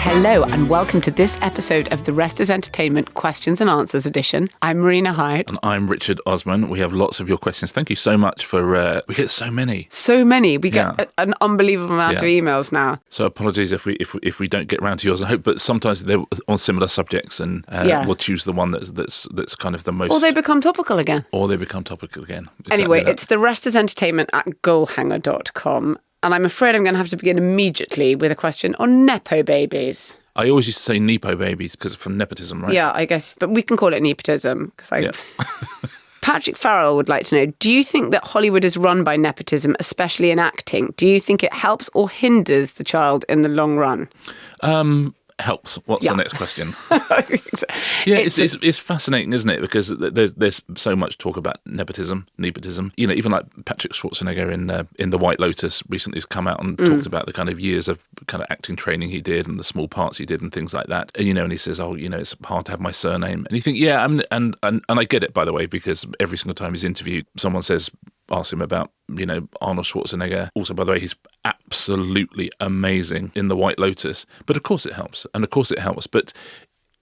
Hello and welcome to this episode of The Rest is Entertainment Questions and Answers edition. I'm Marina Hyde. And I'm Richard Osman. We have lots of your questions. Thank you so much for... we get so many. So many. We get an unbelievable amount of emails now. So apologies if we don't get round to yours, I hope. But sometimes they're on similar subjects and we'll choose the one that's kind of the most... Or they become topical again. Exactly anyway, that. it's The Rest is Entertainment at goalhanger.com. And I'm afraid I'm going to have to begin immediately with a question on nepo-babies. I always used to say nepo-babies because from nepotism, right? Yeah, I guess. But we can call it nepotism. Patrick Farrell would like to know, do you think that Hollywood is run by nepotism, especially in acting? Do you think it helps or hinders the child in the long run? Helps. What's the next question? Yeah, it's fascinating, isn't it? Because there's so much talk about nepotism. You know, even like Patrick Schwarzenegger in the White Lotus recently has come out and talked about the kind of years of kind of acting training he did and the small parts he did and things like that. And and he says, it's hard to have my surname. And you think, and I get it, by the way, because every single time he's interviewed, someone asks him about, Arnold Schwarzenegger. Also, by the way, he's absolutely amazing in The White Lotus. But of course it helps. But,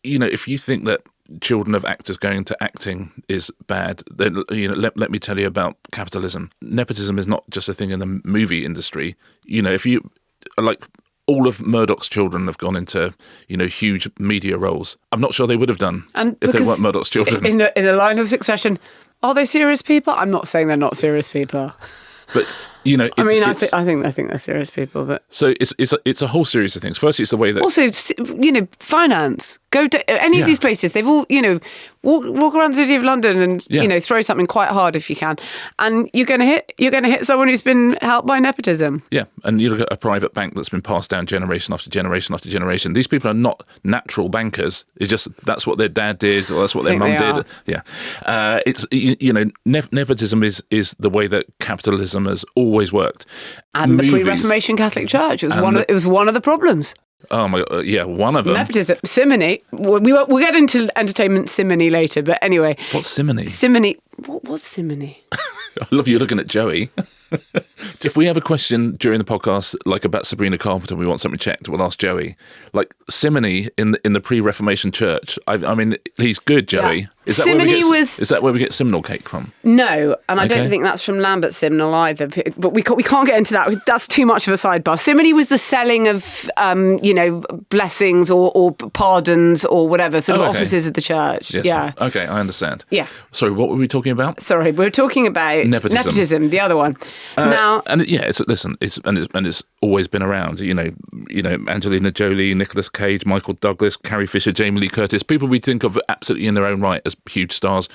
if you think that children of actors going into acting is bad, then, let me tell you about capitalism. Nepotism is not just a thing in the movie industry. If you, like, all of Murdoch's children have gone into, huge media roles. I'm not sure they would have done if they weren't Murdoch's children. In the line of succession, are they serious people? I'm not saying they're not serious people. But I think they're serious people. But so it's a whole series of things. Firstly, it's the way that also finance. Go to any of these places. They've all walk around the city of London and throw something quite hard if you can, and you're going to hit someone who's been helped by nepotism. Yeah, and you look at a private bank that's been passed down generation after generation after generation. These people are not natural bankers. It's just that's what their dad did or that's what their mum did. Yeah, it's nepotism is the way that capitalism has always worked. And the pre-Reformation Catholic Church it was one of the problems. Oh my God! Yeah, one of them. Nepotism, simony. We'll get into entertainment simony later, but anyway. What's simony? Simony. What was simony? I love you looking at Joey. If we have a question during the podcast, like about Sabrina Carpenter, we want something checked, we'll ask Joey. Like simony in the pre-Reformation Church. I mean, he's good, Joey. Yeah. Is that where we get Simnel cake from? No, and I don't think that's from Lambert Simnel either. But we can't get into that. That's too much of a sidebar. Simony was the selling of blessings or pardons or whatever offices of the church. Yes. Yeah. Okay, I understand. Yeah. Sorry, what were we talking about? Sorry, we were talking about nepotism, the other one. Now, and it's always been around. Angelina Jolie, Nicolas Cage, Michael Douglas, Carrie Fisher, Jamie Lee Curtis, people we think of absolutely in their own right as huge stars,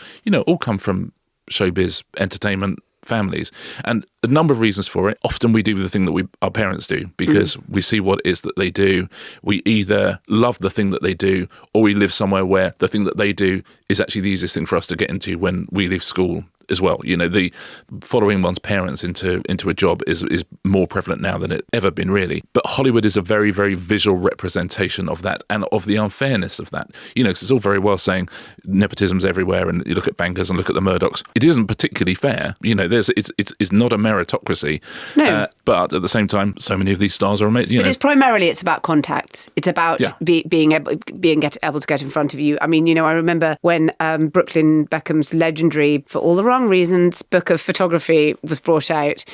all come from showbiz entertainment families, and a number of reasons for it. Often we do the thing that our parents do because we see what it is that they do. We either love the thing that they do or we live somewhere where the thing that they do is actually the easiest thing for us to get into when we leave school as well. The following one's parents into a job is more prevalent now than it ever been, really. But Hollywood is a very, very visual representation of that and of the unfairness of that. Because it's all very well saying nepotism's everywhere and you look at bankers and look at the Murdochs. It isn't particularly fair. It's not a meritocracy. No. But at the same time, so many of these stars are amazing. But it's about contacts. It's about being able to get in front of you. I mean, I remember when Brooklyn Beckham's legendary For All the Wrong Reasons book of photography was brought out.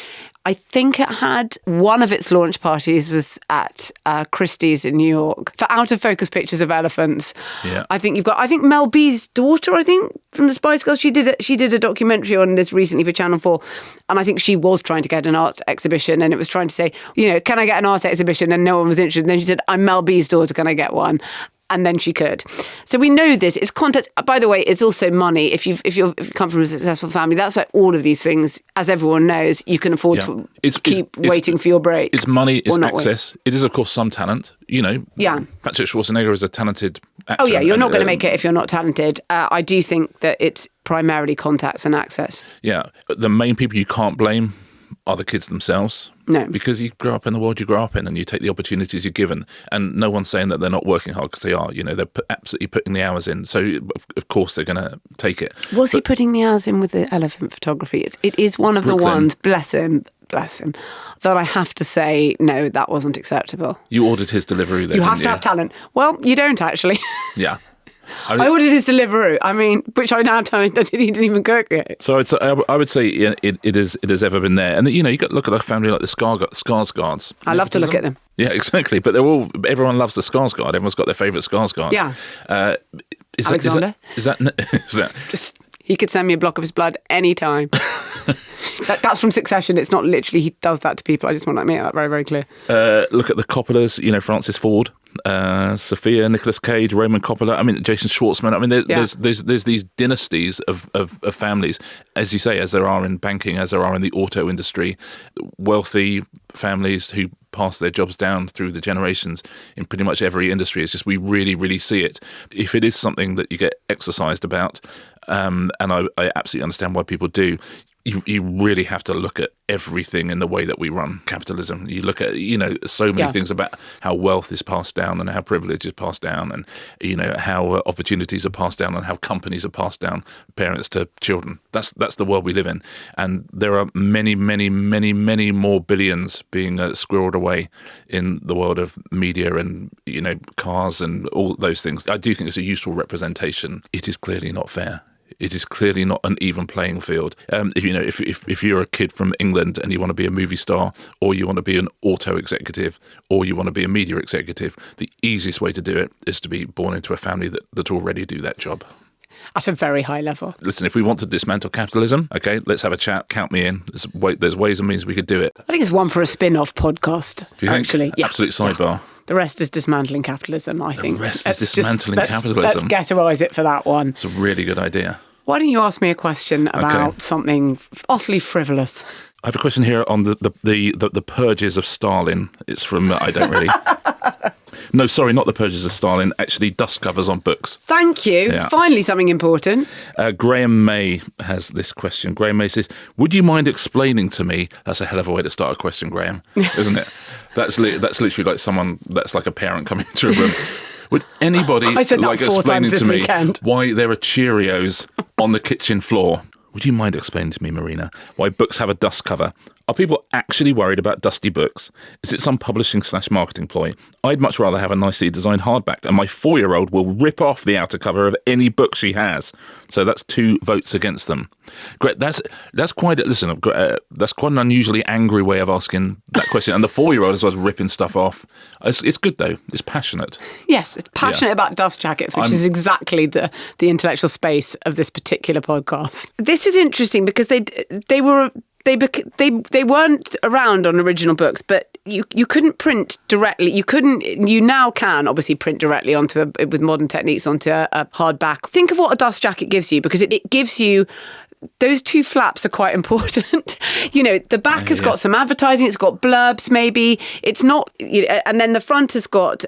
I think it had one of its launch parties was at Christie's in New York for out of focus pictures of elephants. Yeah. I think Mel B's daughter, from the Spice Girls, she did a documentary on this recently for Channel 4, and I think she was trying to get an art exhibition, and it was trying to say, can I get an art exhibition? And no one was interested. And then she said, I'm Mel B's daughter, can I get one? And then she could. So we know this. It's context. By the way, it's also money. If you come from a successful family, that's why all of these things, as everyone knows, you can afford to keep waiting for your break. It's money, it's access. It is, of course, some talent. Patrick Schwarzenegger is a talented actor. Oh, yeah, you're not going to make it if you're not talented. I do think that it's primarily contacts and access. Yeah, but the main people you can't blame are the kids themselves. No. Because you grow up in the world you grow up in and you take the opportunities you're given. And no one's saying that they're not working hard, because they are. They're absolutely putting the hours in. So, of course, they're going to take it. Was he putting the hours in with the elephant photography? It is one of the ones, bless him. bless him, that I have to say, no, that wasn't acceptable. You ordered his Deliveroo then, You have to have talent. Well, you don't actually. Yeah. I ordered his Deliveroo. I mean, which I now tell him that he didn't even cook it. So I would say it has ever been there. And, you got to look at a family like the Skarsgårds. I love to look at them. Yeah, exactly. But everyone loves the Skarsgård. Everyone's got their favourite Skarsgård. Yeah. Alexander? Is that he could send me a block of his blood anytime. That's from Succession. It's not literally he does that to people. I just want to make that very, very clear. Look at the Coppolas, Francis Ford, Sophia, Nicolas Cage, Roman Coppola. I mean, Jason Schwartzman. I mean, there's these dynasties of families, as you say, as there are in banking, as there are in the auto industry, wealthy families who pass their jobs down through the generations in pretty much every industry. It's just we really, really see it. If it is something that you get exercised about, and I absolutely understand why people do, you really have to look at everything in the way that we run capitalism. You look at, so many things about how wealth is passed down and how privilege is passed down and, how opportunities are passed down and how companies are passed down, parents to children. That's the world we live in. And there are many, many, many, many more billions being squirreled away in the world of media and, cars and all those things. I do think it's a useful representation. It is clearly not fair. It is clearly not an even playing field. If you're a kid from England and you want to be a movie star, or you want to be an auto executive, or you want to be a media executive, the easiest way to do it is to be born into a family that already do that job. At a very high level. Listen, if we want to dismantle capitalism, okay, let's have a chat. Count me in. There's ways and means we could do it. I think it's one for a spin-off podcast. Do you think? Actually, yeah. Absolute sidebar. Yeah. The rest is dismantling capitalism, I think. The rest is dismantling capitalism. Let's ghettoise it for that one. It's a really good idea. Why don't you ask me a question about something utterly frivolous? I have a question here on the purges of Stalin. It's from I don't really. No, sorry, not the purges of Stalin. Actually, dust covers on books. Thank you. Yeah. Finally, something important. Graham May has this question. Graham May says, "Would you mind explaining to me?" That's a hell of a way to start a question, Graham, isn't it? That's literally like someone that's like a parent coming into a room. Would anybody like explaining to me why there are Cheerios on the kitchen floor? Would you mind explaining to me, Marina, why books have a dust cover? Are people actually worried about dusty books? Is it some publishing/marketing ploy? I'd much rather have a nicely designed hardback, and my 4-year-old will rip off the outer cover of any book she has. So that's 2 votes against them. Great. That's quite an unusually angry way of asking that question. And the 4-year-old as well as ripping stuff off. It's good though. It's passionate. Yes, it's passionate about dust jackets, which is exactly the intellectual space of this particular podcast. This is interesting because they weren't around on original books, but you couldn't print directly. You now can obviously print directly with modern techniques onto a hardback. Think of what a dust jacket gives you, because it gives you. Those 2 flaps are quite important. The back has got some advertising. It's got blurbs, maybe. It's not, and then the front has got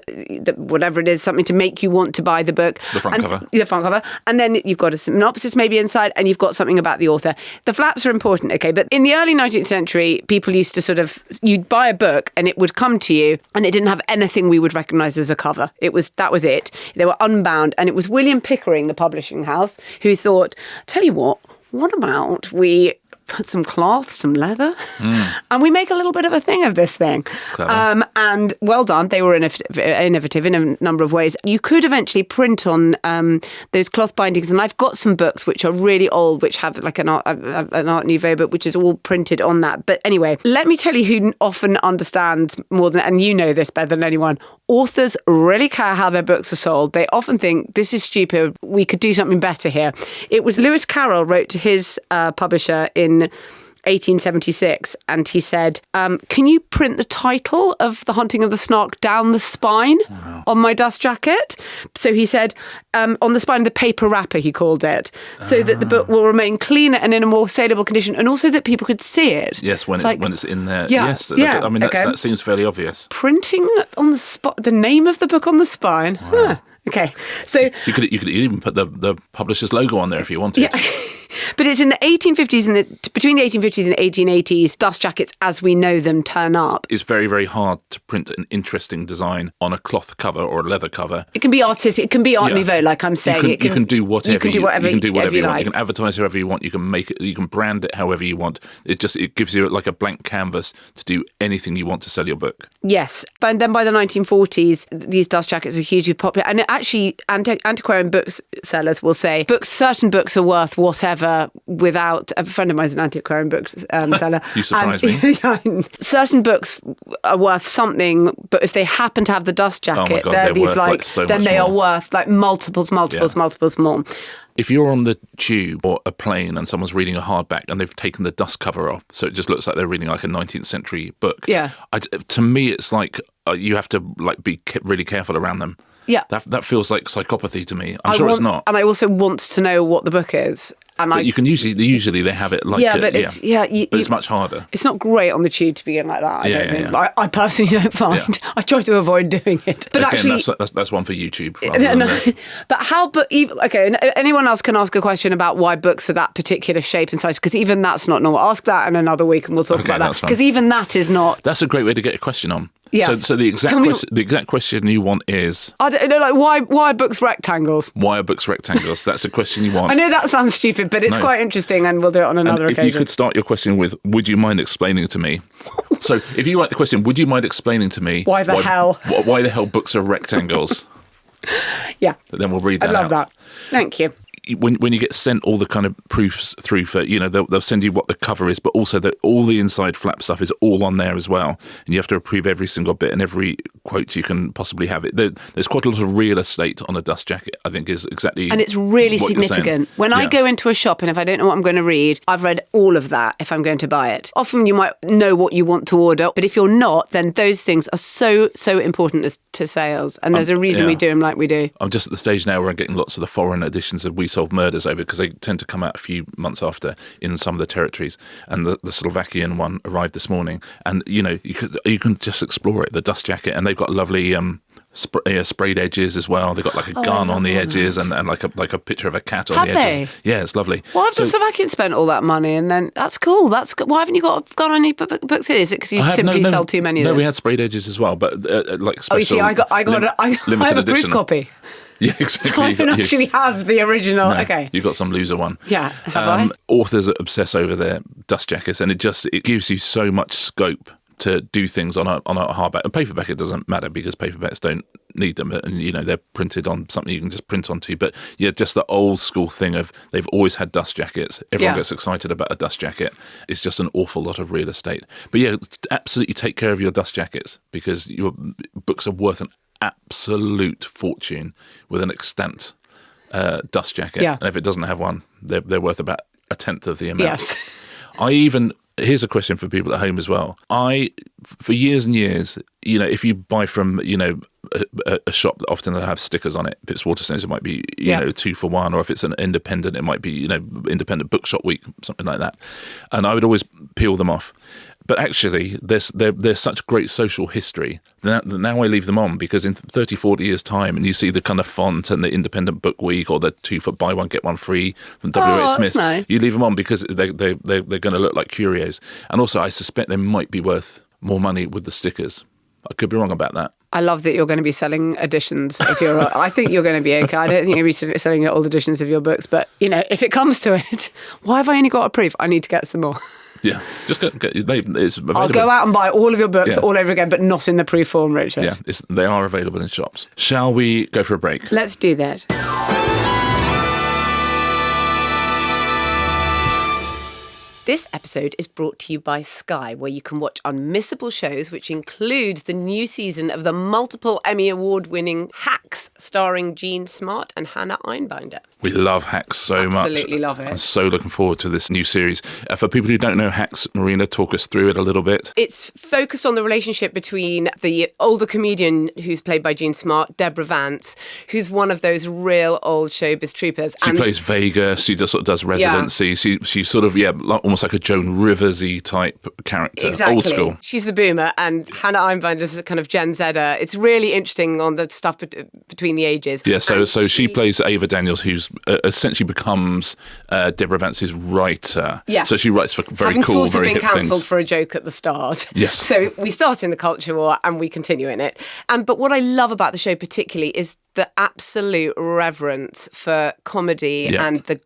whatever it is, something to make you want to buy the book. The front cover. The front cover. And then you've got a synopsis maybe inside, and you've got something about the author. The flaps are important, okay? But in the early 19th century, people used to you'd buy a book and it would come to you and it didn't have anything we would recognise as a cover. That was it. They were unbound. And it was William Pickering, the publishing house, who thought, tell you what about we put some cloth, some leather, and we make a little bit of a thing of this thing. And well done. They were innovative in a number of ways. You could eventually print on those cloth bindings, and I've got some books which are really old, which have like an Art Nouveau book, which is all printed on that. But anyway, let me tell you who often understands more than, and you know this better than anyone, authors really care how their books are sold. They often think, this is stupid, we could do something better here. It was Lewis Carroll wrote to his publisher in 1876, and he said, can you print the title of The Hunting of the Snark down the spine on my dust jacket? So he said, on the spine of the paper wrapper, he called it, so that the book will remain cleaner and in a more saleable condition, and also that people could see it. Yes, when it's in there. Yeah, yes, yeah, I mean, that seems fairly obvious. Printing on the spot, the name of the book on the spine. Wow. Okay, so you could even put the publisher's logo on there if you wanted. Yeah. But it's in the 1850s and between the 1850s and 1880s, dust jackets as we know them turn up. It's very, very hard to print an interesting design on a cloth cover or a leather cover. It can be artistic. It can be Art Nouveau, like I'm saying. You can do whatever you want. You like. You can advertise however you want. You can make it. You can brand it however you want. It gives you like a blank canvas to do anything you want to sell your book. Yes, but then by the 1940s, these dust jackets are hugely popular, and actually, antiquarian booksellers will say certain books are worth whatever. Without a friend of mine is an antiquarian books seller. You surprise me. Certain books are worth something, but if they happen to have the dust jacket, they're these worth, so then much they more. are worth like multiples more. If you're on the tube or a plane and someone's reading a hardback and they've taken the dust cover off, so it just looks like they're reading like a 19th century book. Yeah. To me, it's like you have to like be really careful around them. Yeah. That feels like psychopathy to me. I'm sure it's not. And I also want to know what the book is. But you can usually they have it like but it's much harder. It's not great on the tube to begin like that. I don't think. Yeah. I personally don't find. I try to avoid doing it. But again, actually, that's one for YouTube. Anyone else can ask a question about why books are that particular shape and size, because even that's not normal. Ask that in another week, and we'll talk about that, because even that is not. That's a great way to get a question on. Yeah. So the exact question you want is, I don't know, like why are books rectangles? Why are books rectangles? That's a question you want. I know that sounds stupid, but it's quite interesting, and we'll do it on another occasion. If you could start your question with, would you mind explaining to me? So if you write the question, would you mind explaining to me why the hell books are rectangles? Yeah. But then we'll read that out. I love that. Thank you. When you get sent all the kind of proofs through for, they'll send you what the cover is, but also that all the inside flap stuff is all on there as well. And you have to approve every single bit and every quote you can possibly have. There's quite a lot of real estate on a dust jacket, I think, is exactly. And it's really significant. When I go into a shop and if I don't know what I'm going to read, I've read all of that if I'm going to buy it. Often you might know what you want to order, but if you're not, then those things are so important to sales. And there's a reason we do them like we do. I'm just at the stage now where I'm getting lots of the foreign editions of We Solve Murders over, because they tend to come out a few months after in some of the territories. And the Slovakian one arrived this morning, and you can just explore it. The dust jacket, and they've got lovely sprayed edges as well. They've got like a gun on the edges, and like a picture of a cat on the edges. Yeah, it's lovely. Why have the Slovakians spent all that money? And then that's cool. Why haven't you got on any books here? Is it because you simply sell too many of them? No, we had sprayed edges as well, but like special. Oh, you see, I have a proof copy. Yeah, exactly. So I don't actually have the original. No, okay. You've got some loser one. Yeah, have I? Authors obsess over their dust jackets, and it gives you so much scope to do things on a hardback. And paperback, it doesn't matter, because paperbacks don't need them, and they're printed on something you can just print onto. But yeah, just the old school thing of they've always had dust jackets. Everyone gets excited about a dust jacket. It's just an awful lot of real estate. But yeah, absolutely take care of your dust jackets, because your books are worth an absolute fortune with an extant dust jacket. Yeah. And if it doesn't have one, they're worth about a tenth of the amount. Yes. Here's a question for people at home as well. For years and years, if you buy from, a shop that often they'll have stickers on it. If it's Waterstones, it might be, 2 for 1, or if it's an independent, it might be, independent bookshop week, something like that. And I would always peel them off. But actually, there's such great social history that now I leave them on, because in 30, 40 years' time, and you see the kind of font and the independent book week, or the 2 for buy one, get one free from W.H. Smith, nice. You leave them on because they're going to look like curios. And also, I suspect they might be worth more money with the stickers. I could be wrong about that. I love that you're going to be selling editions of your. I think you're going to be okay. I don't think you'll be selling old editions of your books, but if it comes to it, why have I only got a proof? I need to get some more. Yeah, just it's available. I'll go out and buy all of your books all over again, but not in the proof form, Richard. Yeah, they are available in shops. Shall we go for a break? Let's do that. This episode is brought to you by Sky, where you can watch unmissable shows, which includes the new season of the multiple Emmy Award-winning Hacks, starring Jean Smart and Hannah Einbinder. We love Hacks so much. Absolutely love it. I'm so looking forward to this new series. For people who don't know Hacks, Marina, talk us through it a little bit. It's focused on the relationship between the older comedian who's played by Jean Smart, Deborah Vance, who's one of those real old showbiz troopers. She plays Vega. She just sort of does residency. Yeah. She sort of, almost almost like a Joan Rivers-y type character, Exactly. old school. She's the boomer, and Hannah Einbinder is a kind of Gen Zer. It's really interesting on the stuff between the ages. Yeah, so she plays Ava Daniels, who's essentially becomes Deborah Vance's writer. Yeah. So she writes for very Having cool, sort of very been hip things. cancelled for a joke at the start. Yes. So we start in the culture war and we continue in it. But what I love about the show particularly is the absolute reverence for comedy and the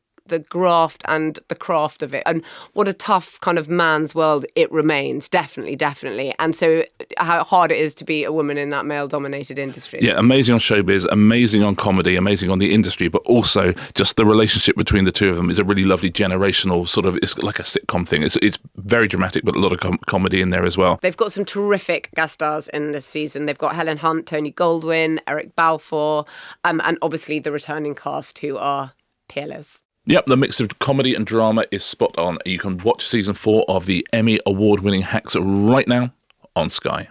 graft and the craft of it, and what a tough kind of man's world it remains, definitely. And so how hard it is to be a woman in that male-dominated industry. Yeah, amazing on showbiz, amazing on comedy, amazing on the industry, but also just the relationship between the two of them is a really lovely generational sort of, it's like a sitcom thing. It's very dramatic, but a lot of comedy in there as well. They've got some terrific guest stars in this season. They've got Helen Hunt, Tony Goldwyn, Eric Balfour, and obviously the returning cast who are peerless. Yep, the mix of comedy and drama is spot on. You can watch season 4 of the Emmy award-winning Hacks right now on Sky.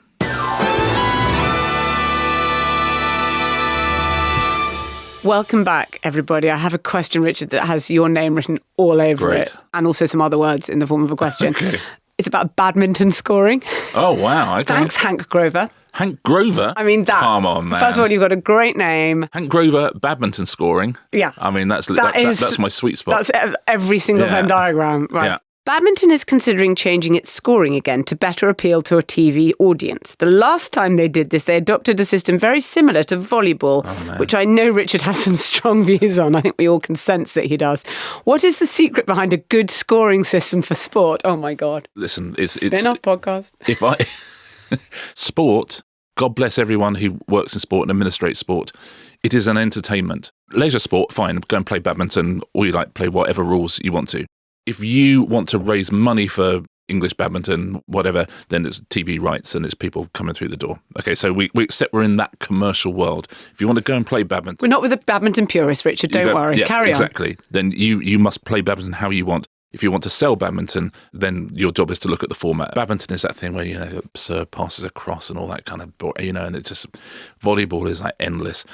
Welcome back, everybody. I have a question, Richard, that has your name written all over it, and also some other words in the form of a question. Okay. It's about badminton scoring. Oh, wow. Okay. Thanks, Hank Grover. Hank Grover? I mean, that. Come on, man. First of all, you've got a great name. Hank Grover, badminton scoring. Yeah. I mean, that's my sweet spot. That's every single Venn diagram. Right. Yeah. Badminton is considering changing its scoring again to better appeal to a TV audience. The last time they did this, they adopted a system very similar to volleyball, which I know Richard has some strong views on. I think we all can sense that he does. What is the secret behind a good scoring system for sport? Oh, my God. Listen, it's Spin-off podcast. Sport, God bless everyone who works in sport and administrates sport. It is an entertainment. Leisure sport, fine, go and play badminton, or you like play whatever rules you want to. If you want to raise money for English badminton, whatever, then it's TV rights and it's people coming through the door. Okay, so we accept we're in that commercial world. If you want to go and play badminton... We're not with the badminton purists, Richard, don't worry. Yeah, Carry on. Exactly. Then you must play badminton how you want. If you want to sell badminton, then your job is to look at the format. Badminton is that thing where, serve passes across and all that kind of, and it's just, volleyball is like endless.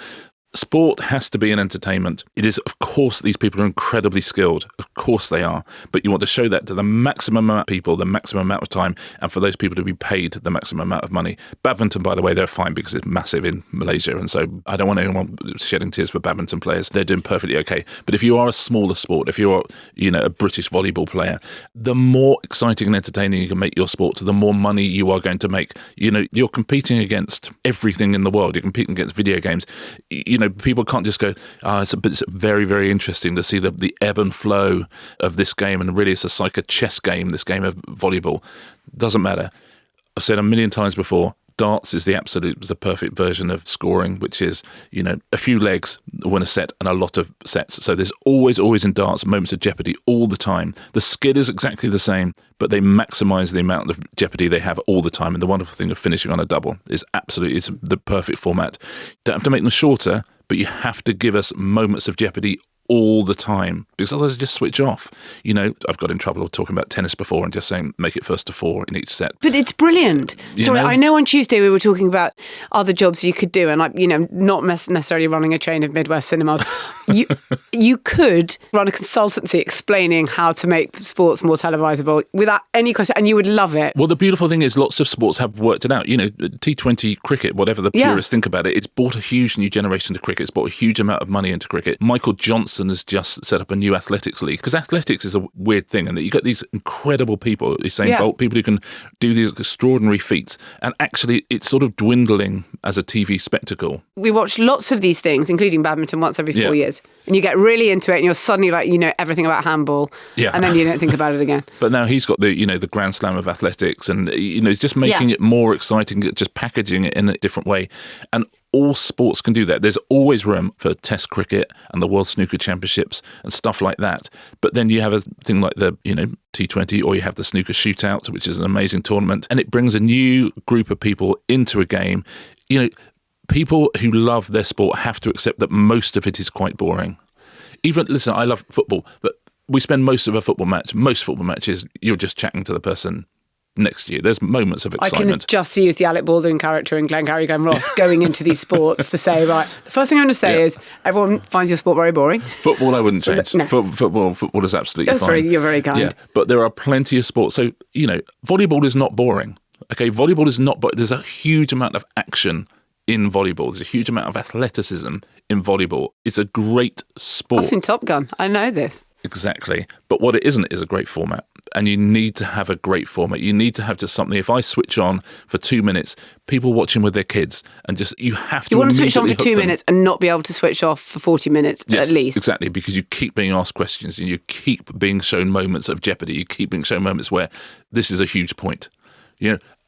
Sport has to be an entertainment. It is, of course, these people are incredibly skilled. Of course they are. But you want to show that to the maximum amount of people, the maximum amount of time, and for those people to be paid the maximum amount of money. Badminton, by the way, they're fine because it's massive in Malaysia. And so I don't want anyone shedding tears for badminton players. They're doing perfectly okay. But if you are a smaller sport, if you're, a British volleyball player, the more exciting and entertaining you can make your sport, the more money you are going to make. You're competing against everything in the world. You're competing against video games. People can't just go, it's very, very interesting to see the ebb and flow of this game, and really it's like a chess game, this game of volleyball. Doesn't matter. I've said a million times before, darts is the perfect version of scoring, which is, a few legs win a set and a lot of sets. So there's always in darts moments of jeopardy all the time. The skill is exactly the same, but they maximise the amount of jeopardy they have all the time. And the wonderful thing of finishing on a double is it's the perfect format. Don't have to make them shorter, but you have to give us moments of jeopardy all the time, because otherwise I just switch off. I've got in trouble talking about tennis before and just saying make it first to 4 in each set. But it's brilliant. I know on Tuesday we were talking about other jobs you could do, and not necessarily running a chain of Midwest cinemas. You could run a consultancy explaining how to make sports more televisable without any question, and you would love it. Well, the beautiful thing is lots of sports have worked it out. T20 cricket, whatever the purists think about it, it's brought a huge new generation to cricket. It's brought a huge amount of money into cricket. Michael Johnson has just set up a new athletics league, because athletics is a weird thing, and that you got these incredible people, Usain Bolt, people who can do these extraordinary feats, and actually it's sort of dwindling as a TV spectacle. We watch lots of these things, including badminton, once every 4 years, and you get really into it, and you're suddenly like, everything about handball, and then you don't think about it again. But now he's got the Grand Slam of athletics, and he's just making it more exciting, just packaging it in a different way. And all sports can do that. There's always room for Test cricket and the World Snooker Championships and stuff like that. But then you have a thing like the T20, or you have the Snooker Shootout, which is an amazing tournament, and it brings a new group of people into a game. People who love their sport have to accept that most of it is quite boring. Listen, I love football, but we spend most football matches, you're just chatting to the person next year. There's moments of I can excitement. just see you as the Alec Baldwin character in Glengarry Glen Ross going into these sports to say, right, the first thing I'm going to say is everyone finds your sport very boring. Football, I wouldn't change. No. Football is absolutely fine. You're very kind. Yeah, but there are plenty of sports. So, volleyball is not boring. Okay, volleyball is not, but there's a huge amount of action in volleyball. There's a huge amount of athleticism in volleyball. It's a great sport. I've seen Top Gun. I know this. Exactly. But what it isn't is a great format. And you need to have a great format. You need to have just something. If I switch on for 2 minutes, people watching with their kids, and you have to. You want to switch on for immediately 2 hook them. minutes and not be able to switch off for 40 minutes Yes, at least. Exactly, because you keep being asked questions and you keep being shown moments of jeopardy. You keep being shown moments where this is a huge point.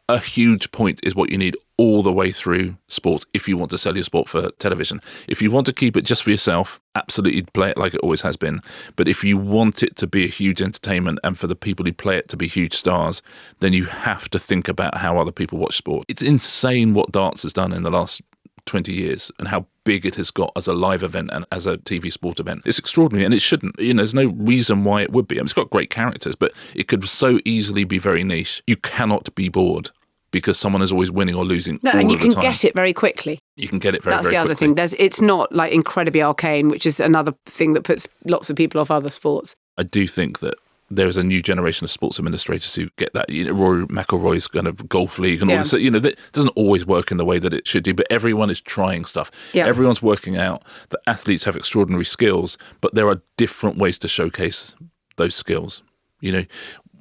A huge point is what you need all the way through sport if you want to sell your sport for television. If you want to keep it just for yourself, absolutely play it like it always has been. But if you want it to be a huge entertainment and for the people who play it to be huge stars, then you have to think about how other people watch sport. It's insane what darts has done in the last 20 years and how big it has got as a live event and as a TV sport event. It's extraordinary, and it shouldn't. There's no reason why it would be. It's got great characters, but it could so easily be very niche. You cannot be bored because someone is always winning or losing. No, all and you of the can time. get it very quickly. You can get it very, That's very the other quickly. thing. It's not like incredibly arcane, which is another thing that puts lots of people off other sports. I do think that there's a new generation of sports administrators who get that. Rory McIlroy's kind of golf league and all this. That doesn't always work in the way that it should do, but everyone is trying stuff. Yeah. Everyone's working out that athletes have extraordinary skills, but there are different ways to showcase those skills.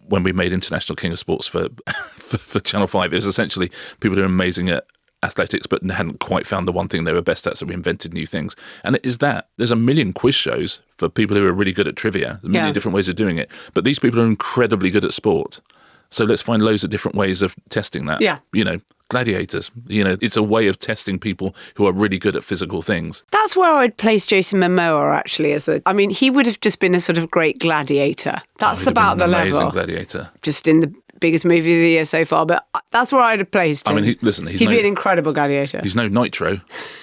When we made International King of Sports for Channel 5, it was essentially people who are amazing at athletics but hadn't quite found the one thing they were best at, so we invented new things. And it is that. There's a million quiz shows for people who are really good at trivia, a million different ways of doing it. But these people are incredibly good at sport. So let's find loads of different ways of testing that. Yeah. Gladiators. It's a way of testing people who are really good at physical things. That's where I'd place Jason Momoa actually he would have just been a sort of great gladiator. That's He'd have about been the an amazing level. gladiator. Just in the biggest movie of the year so far, but that's where I'd have placed him. He'd be an incredible gladiator. He's no Nitro,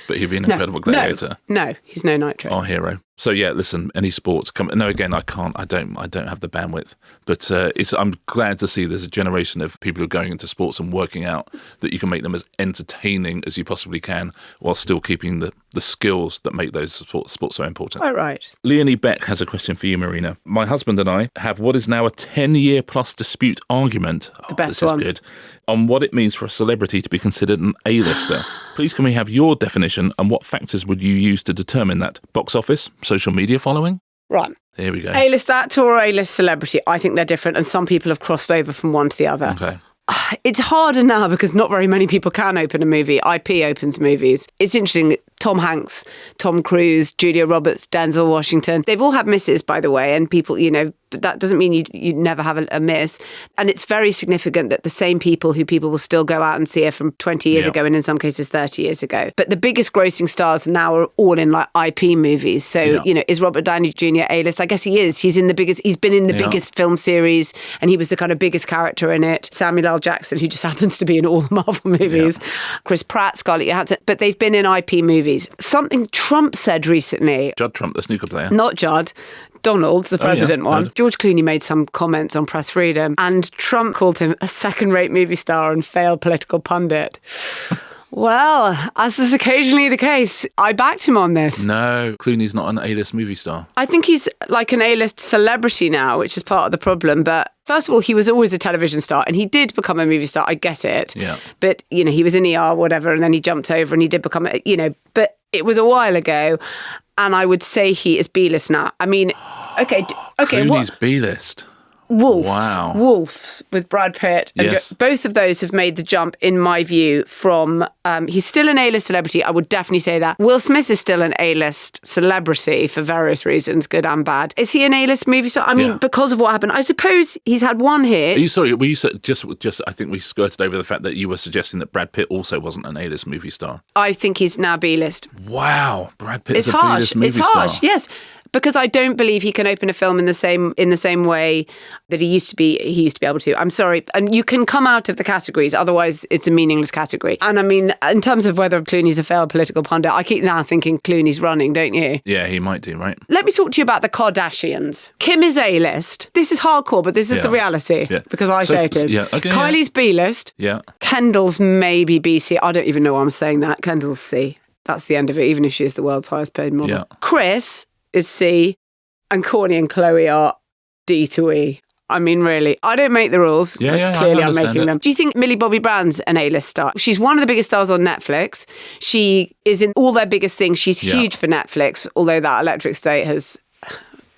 but he'd be an incredible gladiator. No, he's no Nitro. Our hero. So any sports come. No, again, I can't. I don't have the bandwidth. But I'm glad to see there's a generation of people who are going into sports and working out that you can make them as entertaining as you possibly can, while still keeping the skills that make those sports so important. Quite right. Leonie Beck has a question for you, Marina. My husband and I have what is now a 10-year plus dispute argument. The best this ones. Is good. On what it means for a celebrity to be considered an A-lister. Please can we have your definition, and what factors would you use to determine that? Box office? Social media following? Right. Here we go. A-list actor or A-list celebrity, I think they're different, and some people have crossed over from one to the other. Okay. It's harder now because not very many people can open a movie. IP opens movies. It's interesting that Tom Hanks, Tom Cruise, Julia Roberts, Denzel Washington, they've all had misses, by the way, and people, but that doesn't mean you never have a miss. And it's very significant that the same people who people will still go out and see are from 20 years ago, and in some cases 30 years ago. But the biggest grossing stars now are all in like IP movies. So, is Robert Downey Jr. A-list? I guess he is. He's been in the biggest film series, and he was the kind of biggest character in it. Samuel L. Jackson, who just happens to be in all the Marvel movies. Yeah. Chris Pratt, Scarlett Johansson. But they've been in IP movies. Something Trump said recently. Judd Trump, the snooker player. Not Judd. Donald, the president one. George Clooney made some comments on Press Freedom, and Trump called him a second-rate movie star and failed political pundit. Well, as is occasionally the case, I backed him on this. No, Clooney's not an A-list movie star. I think he's like an A-list celebrity now, which is part of the problem. But first of all, he was always a television star, and he did become a movie star. I get it. Yeah. But, he was in ER, whatever, and then he jumped over and he did become, but it was a while ago. And I would say he is B-list now. I mean, okay. Clooney's B-list. Wolves. Wow. Wolves with Brad Pitt. And yes. Both of those have made the jump, in my view, from... he's still an A-list celebrity. I would definitely say that. Will Smith is still an A-list celebrity for various reasons, good and bad. Is he an A-list movie star? I mean, because of what happened. I suppose he's had one hit. Were you just I think we skirted over the fact that you were suggesting that Brad Pitt also wasn't an A-list movie star. I think he's now B-list. Wow. Brad Pitt is a harsh. B-list movie star. It's harsh, yes. because I don't believe he can open a film in the same way that he used to be able to. I'm sorry. And you can come out of the categories, otherwise it's a meaningless category. And I mean, in terms of whether Clooney's a failed political pundit, I keep now thinking Clooney's running, don't you? Yeah, he might do, right? Let me talk to you about the Kardashians. Kim is A-list. This is hardcore, but this is the reality. Yeah. Because I say it is. Yeah, okay, Kylie's B-list. Yeah. Kendall's maybe B-C. I don't even know why I'm saying that. Kendall's C. That's the end of it, even if she is the world's highest paid model. Yeah. Chris is C, and Kourtney and Chloe are D to E. I mean, really, I don't make the rules. Yeah, clearly I'm making making them. Do you think Millie Bobby Brown's an A-list star? She's one of the biggest stars on Netflix. She is in all their biggest things. She's huge for Netflix, although that Electric State has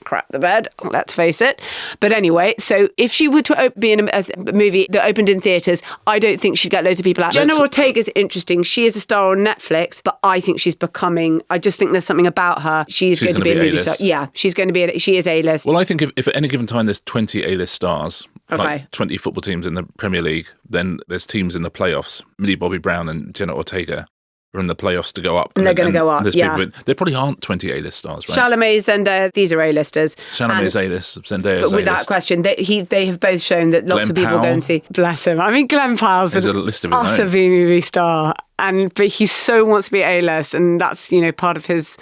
crap the bed, let's face it. But anyway, so if she were to be in a movie that opened in theatres, I don't think she'd get loads of people out. Jenna Ortega's interesting. She is a star on Netflix, but I think she's becoming, I just think there's something about her. She's going to be a movie star. Yeah, she's going to be, she is A-list. Well, I think if at any given time there's 20 A-list stars, like 20 football teams in the Premier League, then there's teams in the playoffs. Millie Bobby Brown and Jenna Ortega are in the playoffs to go up. And they're going to go up, yeah. There probably aren't 20 A-list stars, right? Chalamet, Zendaya, these are A-listers. Chalamet's A-list, Zendaya's A-list. Without question. They have both shown that lots of people go and see. Bless him. I mean, Glenn Powell's a list of his utter own. B-movie star. But he so wants to be A-list, and that's, part of his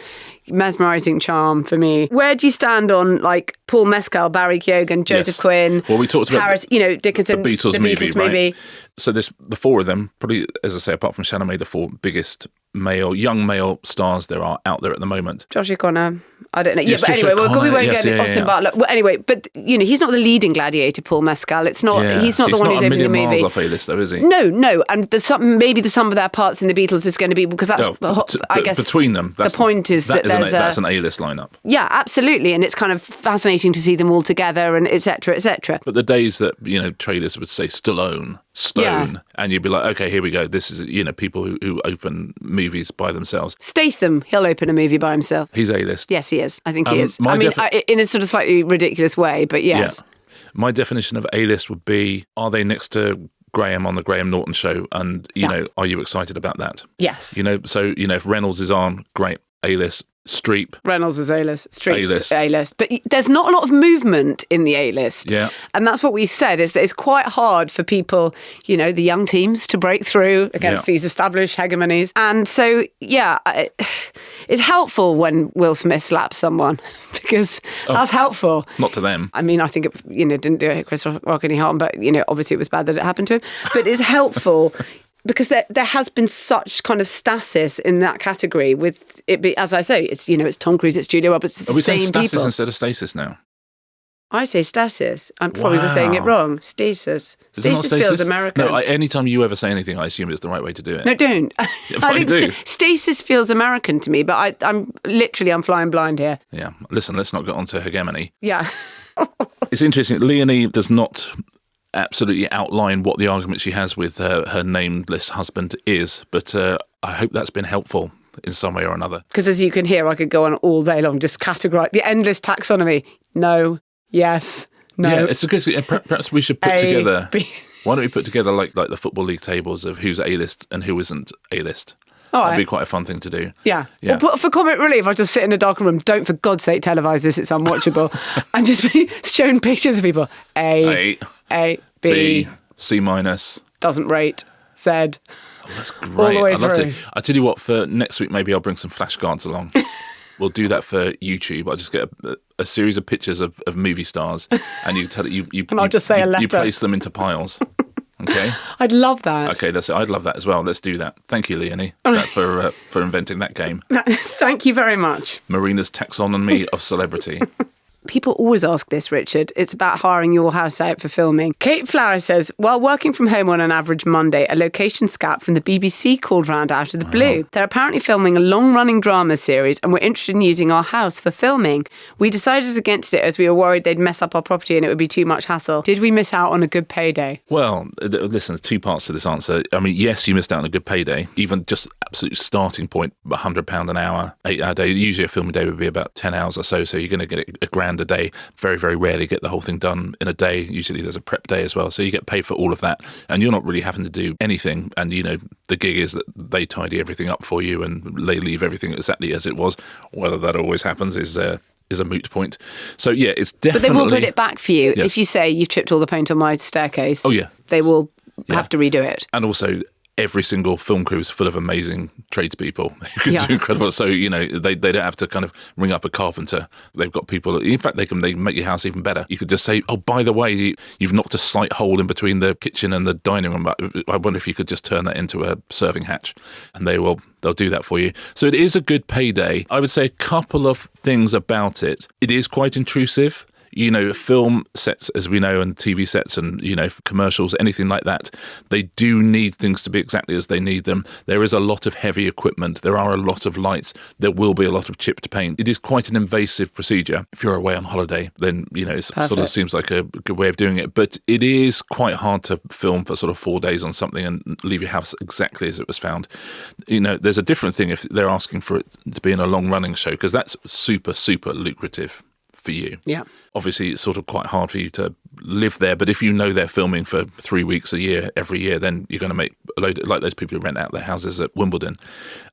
mesmerising charm for me. Where do you stand on, like, Paul Mescal, Barry Keoghan, Joseph Quinn, well, we talked about Harris, Dickinson, the Beatles movie, movie. Right? So there's the four of them, probably, as I say, apart from Chalamet, the four biggest young male stars there are out there at the moment. Josh O'Connor, I don't know. Yes, but Josh anyway, O'Connor, we won't yes, go into Austin Butler. Well, anyway, but he's not the leading gladiator, Paul Mescal. It's not. He's not the one who's opening the movie. He's not a million miles off A-list, though, is he? No. And maybe the sum of their parts in the Beatles is going to be, because that's I guess between them. The point is that that's an A-list lineup. Yeah, absolutely, and it's kind of fascinating to see them all together, and etc. etc. But the days that traders would say Stone, and you'd be like, okay, here we go. This is people who open movies by themselves. Statham, he'll open a movie by himself. He's A-list. Yes, he is. I think he is. In a sort of slightly ridiculous way, but yes. Yeah. My definition of A-list would be: are they next to Graham on the Graham Norton show? And are you excited about that? Yes. So if Reynolds is on, great, A-list. Streep. Reynolds is A-list. Streep's A-list. A-list. But there's not a lot of movement in the A-list. Yeah. And that's what we've said, is that it's quite hard for people, the young teams to break through against these established hegemonies. And so, it's helpful when Will Smith slaps someone, because that's helpful. Not to them. I mean, I think it, didn't do it Chris Rock any harm, but, obviously it was bad that it happened to him. But it's helpful because there has been such kind of stasis in that category with it be, as I say, it's it's Tom Cruise, it's Julia Roberts, it's the same people. Are we saying stasis instead of stasis now? I say stasis. I'm probably saying it wrong. Stasis. Stasis feels American. No, anytime you ever say anything, I assume it's the right way to do it. No, don't. I think stasis feels American to me, but I'm flying blind here. Yeah. Listen, let's not get onto hegemony. Yeah. It's interesting. Leonie does not absolutely outline what the argument she has with her nameless husband is, but I hope that's been helpful in some way or another. Because as you can hear, I could go on all day long, just categorise the endless taxonomy. No, yes, no. Yeah, it's a good. Perhaps we should put together. Why don't we put together like the Football League tables of who's A-list and who isn't A-list? That'd be quite a fun thing to do. Yeah. Well, for comic relief, I'll just sit in a dark room. Don't, for God's sake, televise this. It's unwatchable. And just be shown pictures of people. A, B, C minus. Doesn't rate, Z. Oh, that's great. All the way I'd love through. to. I'll tell you what, for next week, maybe I'll bring some flashcards along. We'll do that for YouTube. I'll just get a series of pictures of movie stars, and you tell it you and I'll just say a letter. You place them into piles. Okay. I'd love that. Okay, that's it. I'd love that as well. Let's do that. Thank you, Leonie, for inventing that game. Thank you very much. Marina's taxonomy of celebrity. People always ask this, Richard. It's about hiring your house out for filming. Kate Flower says, while working from home on an average Monday, a location scout from the BBC called round out of the blue. They're apparently filming a long-running drama series and we're interested in using our house for filming. We decided against it as we were worried they'd mess up our property and it would be too much hassle. Did we miss out on a good payday? Well, listen, there's two parts to this answer. I mean, yes, you missed out on a good payday. Even just absolute starting point, £100 an hour, 8-hour day. Usually a filming day would be about 10 hours or so you're going to get a grand a day. Very, very rarely get the whole thing done in a day. Usually there's a prep day as well. So you get paid for all of that. And you're not really having to do anything. And, the gig is that they tidy everything up for you and they leave everything exactly as it was. Whether that always happens is is a moot point. So yeah, it's definitely. But they will put it back for you. Yes. If you say you've chipped all the paint on my staircase, Oh yeah, they will have to redo it. and also every single film crew is full of amazing tradespeople who can do incredible. So they don't have to kind of ring up a carpenter. They've got people. In fact, they can make your house even better. You could just say, oh, by the way, you've knocked a slight hole in between the kitchen and the dining room. I wonder if you could just turn that into a serving hatch, and they'll do that for you. So it is a good payday. I would say a couple of things about it. It is quite intrusive. Film sets, as we know, and TV sets and, commercials, anything like that, they do need things to be exactly as they need them. There is a lot of heavy equipment. There are a lot of lights. There will be a lot of chipped paint. It is quite an invasive procedure. If you're away on holiday, then, it sort of seems like a good way of doing it. But it is quite hard to film for sort of 4 days on something and leave your house exactly as it was found. There's a different thing if they're asking for it to be in a long-running show, because that's super, super lucrative for you. Yeah. Obviously, it's sort of quite hard for you to live there, but if you know they're filming for 3 weeks a year, every year, then you're going to make a load, like those people who rent out their houses at Wimbledon.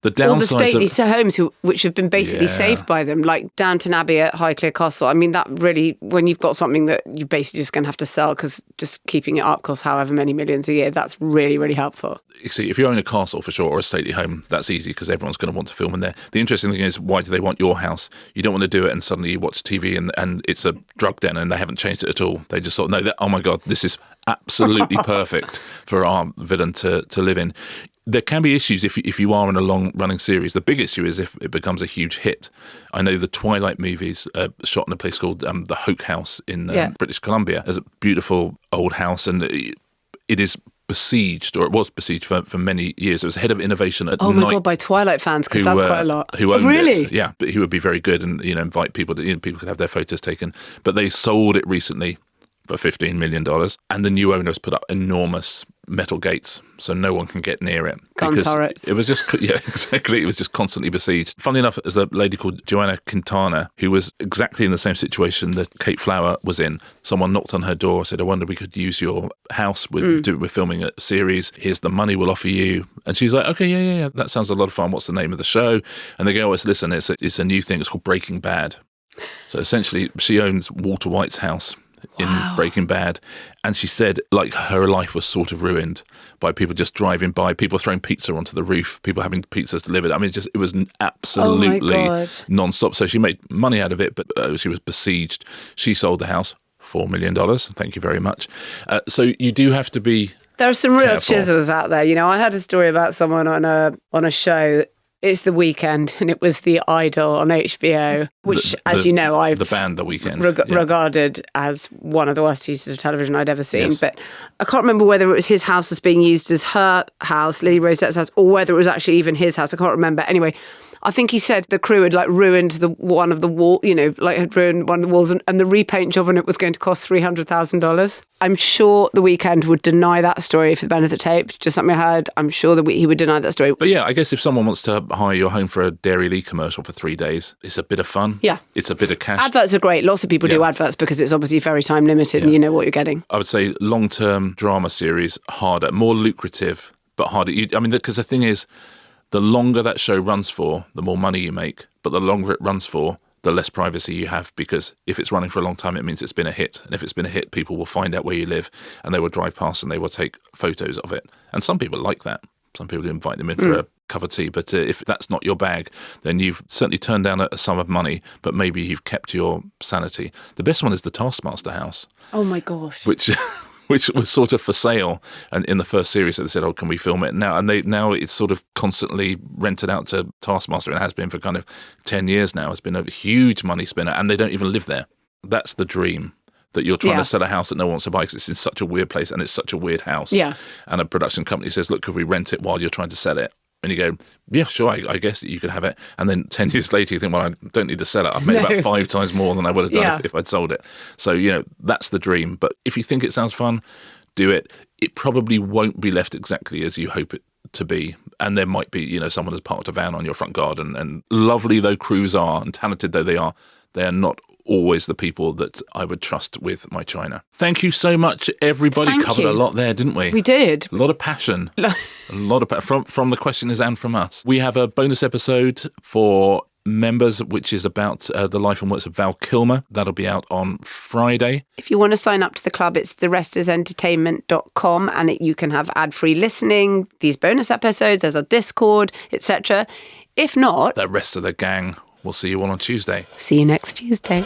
The downside All the stately homes which have been basically saved by them, like Downton Abbey at Highclere Castle. I mean, that really, when you've got something that you're basically just going to have to sell because just keeping it up costs however many millions a year, that's really, really helpful. You see, if you own a castle for sure, or a stately home, that's easy because everyone's going to want to film in there. The interesting thing is, why do they want your house? You don't want to do it and suddenly you watch TV and it's a drug den and they haven't changed it at all. They just thought, no, oh my God, this is absolutely perfect for our villain to live in. There can be issues if you are in a long-running series. The big issue is if it becomes a huge hit. I know the Twilight movies shot in a place called the Hoke House in British Columbia. There's a beautiful old house, and it is besieged, or it was besieged for many years. It was head of innovation at Oh my night. God, by Twilight fans, because that's quite a lot. Who owned really? it. Yeah, but he would be very good and invite people to, people could have their photos taken. But they sold it recently for $15 million, and the new owners put up enormous metal gates so no one can get near it. Gun turrets. It was just, exactly. It was just constantly besieged. Funnily enough, there's a lady called Joanna Quintana who was exactly in the same situation that Kate Flower was in. Someone knocked on her door, said, I wonder if we could use your house. We're filming a series. Here's the money we'll offer you. And she's like, okay, yeah. That sounds a lot of fun. What's the name of the show? And they go, listen, it's a new thing. It's called Breaking Bad. So essentially, she owns Walter White's house in Breaking Bad, and she said like her life was sort of ruined by people just driving by, people throwing pizza onto the roof, people having pizzas delivered. I mean, it was absolutely non-stop. So she made money out of it, but she was besieged. She sold the house, $4 million. Thank you very much. So you do have to be There are some real careful. chiselers out there. I heard a story about someone on a show. It's The Weekend, and it was The Idol on HBO, which, as you know, I've the band The Weekend regarded as one of the worst pieces of television I'd ever seen. Yes. But I can't remember whether it was his house was being used as her house, Lily Rose Depp's house, or whether it was actually even his house. I can't remember. Anyway, I think he said the crew had ruined one of the wall, had ruined one of the walls, and the repaint job on it was going to cost $300,000. I'm sure The Weeknd would deny that story for the benefit of the tape. Just something I heard. I'm sure that he would deny that story. But yeah, I guess if someone wants to hire your home for a Dairy Lee commercial for 3 days, it's a bit of fun. Yeah. It's a bit of cash. Adverts are great. Lots of people do adverts because it's obviously very time limited and you know what you're getting. I would say long-term drama series, harder, more lucrative, but harder. Because the thing is, the longer that show runs for, the more money you make. But the longer it runs for, the less privacy you have, because if it's running for a long time, it means it's been a hit. And if it's been a hit, people will find out where you live and they will drive past and they will take photos of it. And some people like that. Some people invite them in for a cup of tea. But if that's not your bag, then you've certainly turned down a sum of money, but maybe you've kept your sanity. The best one is the Taskmaster house. Oh my gosh. Which was sort of for sale, and in the first series they said, can we film it now? And now it's sort of constantly rented out to Taskmaster, and has been for kind of 10 years now. It's been a huge money spinner, and they don't even live there. That's the dream, that you're trying to sell a house that no one wants to buy because it's in such a weird place and it's such a weird house. Yeah. And a production company says, look, could we rent it while you're trying to sell it? And you go, yeah, sure, I guess you could have it. And then 10 years later, you think, well, I don't need to sell it. I've made about 5 times more than I would have done if I'd sold it. So, that's the dream. But if you think it sounds fun, do it. It probably won't be left exactly as you hope it to be. And there might be, someone has parked a van on your front garden. And lovely though crews are and talented though they are not always the people that I would trust with my china. Thank you so much, everybody. Covered a lot there, didn't we? We did. A lot of passion. A lot of from the questioners and from us. We have a bonus episode for Members, which is about the life and works of Val Kilmer. That'll be out on Friday. If you want to sign up to the club, it's therestersentertainment.com, and you can have ad-free listening, these bonus episodes, there's a Discord, etc. If not... The rest of the gang. We'll see you all on Tuesday. See you next Tuesday.